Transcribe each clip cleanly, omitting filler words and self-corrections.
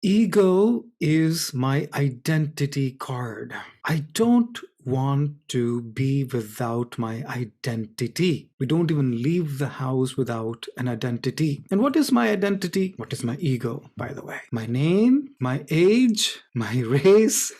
Ego is my identity card. I don't want to be without my identity. We don't even leave the house without an identity. And what is my identity? What is my ego, by the way? My name, my age, my race,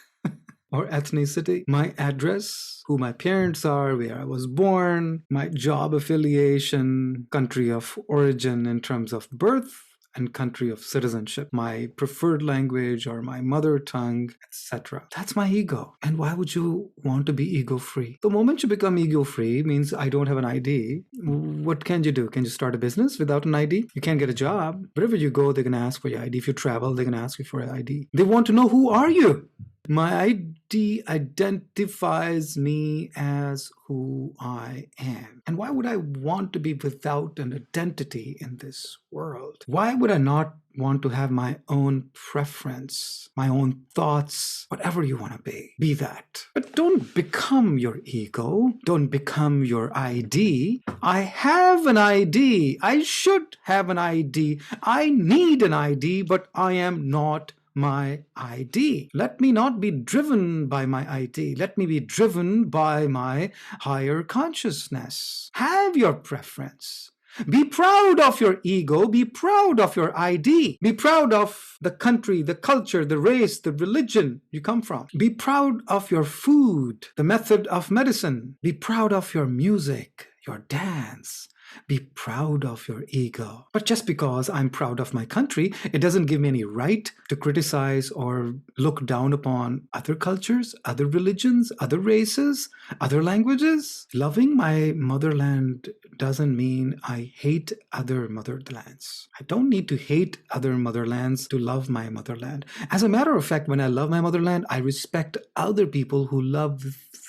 or ethnicity, my address, who my parents are, where I was born, my job affiliation, country of origin in terms of birth, and country of citizenship, my preferred language or my mother tongue, etc. That's my ego. And why would you want to be ego free? The moment you become ego free means I don't have an ID. What can you do? Can you start a business without an ID? You can't get a job. Wherever you go, they're going to ask for your ID. If you travel, they're going to ask you for an ID. They want to know, who are you? My ID identifies me as who I am. And why would I want to be without an identity in this world? Why would I not want to have my own preference, my own thoughts, whatever you want to be? Be that. But don't become your ego. Don't become your ID. I have an ID. I should have an ID. I need an ID, but I am not my ID. Let me not be driven by my ID. Let me be driven by my higher consciousness. Have your preference. Be proud of your ego. Be proud of your ID. Be proud of the country, the culture, the race, the religion you come from. Be proud of your food, the method of medicine. Be proud of your music, your dance. Be proud of your ego. But just because I'm proud of my country, it doesn't give me any right to criticize or look down upon other cultures, other religions, other races, other languages. Loving my motherland doesn't mean I hate other motherlands. I don't need to hate other motherlands to love my motherland. As a matter of fact, when I love my motherland, I respect other people who love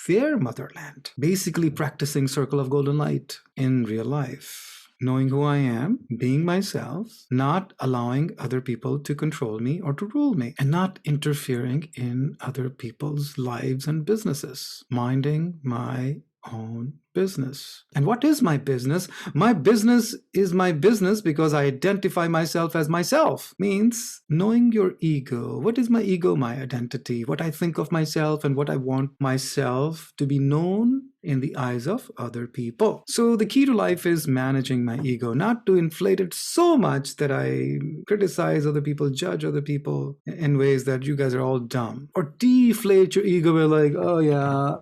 their motherland. Basically practicing Circle of Golden Light in real life. Knowing who I am, being myself, not allowing other people to control me or to rule me, and not interfering in other people's lives and businesses. Minding my own business. And what is my business? My business is my business because I identify myself as myself. Means knowing your ego. What is my ego? My identity. What I think of myself and what I want myself to be known in the eyes of other people. So the key to life is managing my ego, not to inflate it so much that I criticize other people, judge other people in ways that you guys are all dumb. Or deflate your ego by like, oh yeah,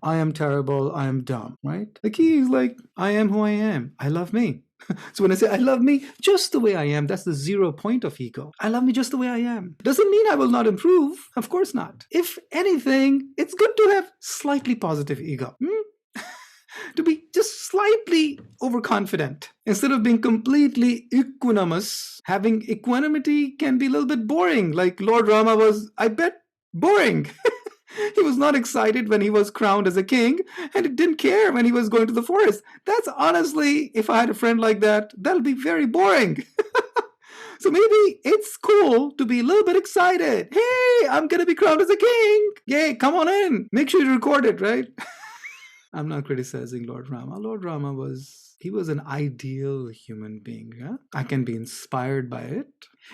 I am terrible, I am dumb, right? The key is like, I am who I am. I love me. So when I say I love me just the way I am, that's the 0 point of ego. I love me just the way I am. Doesn't mean I will not improve. Of course not. If anything, it's good to have slightly positive ego. To be just slightly overconfident. Instead of being completely equanimous, having equanimity can be a little bit boring. Like Lord Rama was, I bet, boring. He was not excited when he was crowned as a king, and he didn't care when he was going to the forest. That's honestly, if I had a friend like that, that'll be very boring. So maybe it's cool to be a little bit excited. Hey, I'm going to be crowned as a king. Yay, come on in. Make sure you record it, right? I'm not criticizing Lord Rama. Lord Rama he was an ideal human being. Yeah? I can be inspired by it.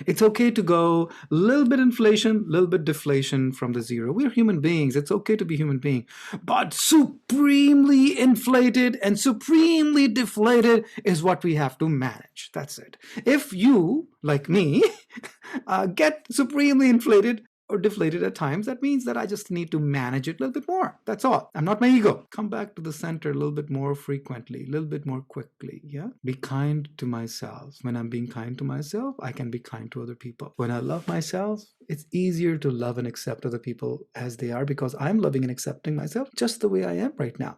It's okay to go a little bit inflation, a little bit deflation from the zero. We're human beings. It's okay to be human being. But supremely inflated and supremely deflated is what we have to manage. That's it. If you, like me, get supremely inflated or deflated at times, that means that I just need to manage it a little bit more. That's all. I'm not my ego. Come back to the center a little bit more frequently, a little bit more quickly. Yeah. Be kind to myself. When I'm being kind to myself, I can be kind to other people. When I love myself, it's easier to love and accept other people as they are because I'm loving and accepting myself just the way I am right now.